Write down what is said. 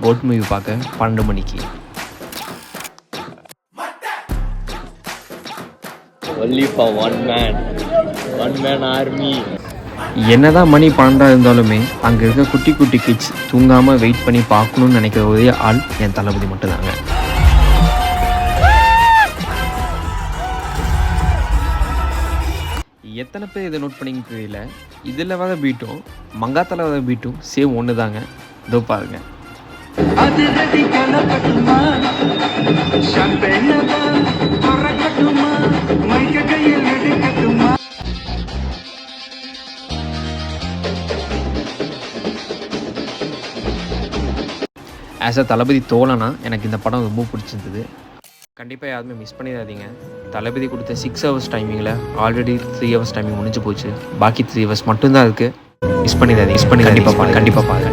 Code movie பார்க்க 12 மணிக்கு. Only for one man army. என்னதான் மணி 12 இருந்தாலுமே அங்கே இருக்க குட்டி குட்டி கிட்ஸ் தூங்காமல் வெயிட் பண்ணி பார்க்கணுன்னு நினைக்கிற ஒரே ஆள் என் தளபதி மட்டும்தாங்க. எத்தனை பேர் இதை நோட் பண்ணிங்க தெரியல, இதில் வர பீட்டும் மங்காத்தில் வர பீட்டும் சேம் ஒன்று தாங்க. இதோ பாருங்க. ஆஸ் அ தளபதி தோழனா எனக்கு இந்த படம் ரொம்ப பிடிச்சிருந்தது. கண்டிப்பாக யாருமே மிஸ் பண்ணிடாதீங்க. தளபதி கொடுத்த 6 hours டைமிங்கில் ஆல்ரெடி 3 hours டைமிங் முடிஞ்சு போச்சு. பாக்கி 3 hours மட்டும்தான் இருக்குது. மிஸ் பண்ணிடாதீங்க. கண்டிப்பாக பாருங்க.